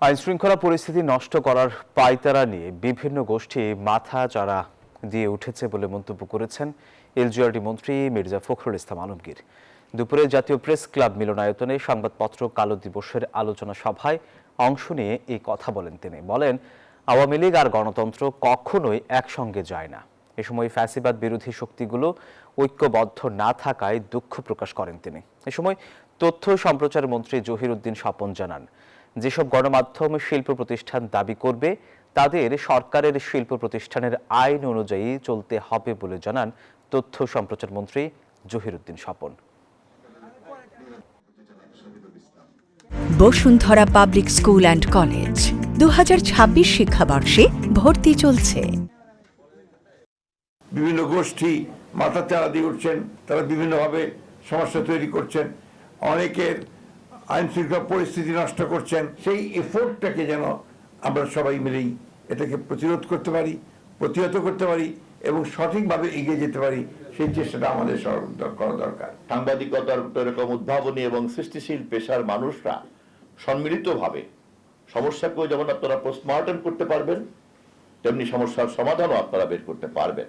আইনশৃঙ্খলা পরিস্থিতি নষ্ট করার পায়তারা নিয়ে বিভিন্ন গোষ্ঠী মাথা চাড়া দিয়ে উঠেছে বলে মন্তব্য করেছেন এলজিআরডি মন্ত্রী মির্জা ফখরুল ইসলাম আলমগীর। দুপুরে জাতীয় প্রেস ক্লাব মিলনায়তনে সংবাদপত্র কালো দিবসের আলোচনা সভায় অংশ নিয়ে এই কথা বলেন তিনি। বলেন, আওয়ামী লীগ আর গণতন্ত্র কখনোই একসঙ্গে যায় না। এ সময় ফ্যাসিবাদ বিরোধী শক্তিগুলো ঐক্যবদ্ধ না থাকায় দুঃখ প্রকাশ করেন তিনি। এ সময় তথ্য সম্প্রচার মন্ত্রী জহিরুদ্দিন স্বপন জানান, যেসব গণমাধ্যম শিল্প প্রতিষ্ঠান দাবি করবে তাদের সরকারের শিল্প প্রতিষ্ঠানের আইন অনুযায়ী চলতে হবে বলে জানান তথ্য সম্প্রচার মন্ত্রী Zahiruddin Swapan. Bashundhara public school and college 2026 শিক্ষাবর্ষে ভর্তি চলছে। বিভিন্ন গোষ্ঠী মাথাচাড়া দিয়ে উঠছেন, তারা বিভিন্নভাবে সমস্যা তৈরি করছেন, অনেকের আইন শৃঙ্খলা পরিস্থিতি নষ্ট করছেন। সেই এফোর্টটাকে যেন আমরা সবাই মিলেই এটাকে প্রতিরোধ করতে পারি, প্রতিহত করতে পারি এবং সঠিকভাবে এগিয়ে যেতে পারি, সেই চেষ্টাটা আমাদের করা দরকার। সাংবাদিকতার এরকম উদ্ভাবনী এবং সৃষ্টিশীল পেশার মানুষরা সম্মিলিতভাবে সমস্যাকেও যেমন আপনারা পোস্টমর্টম করতে পারবেন, তেমনি সমস্যার সমাধানও আপনারা বের করতে পারবেন।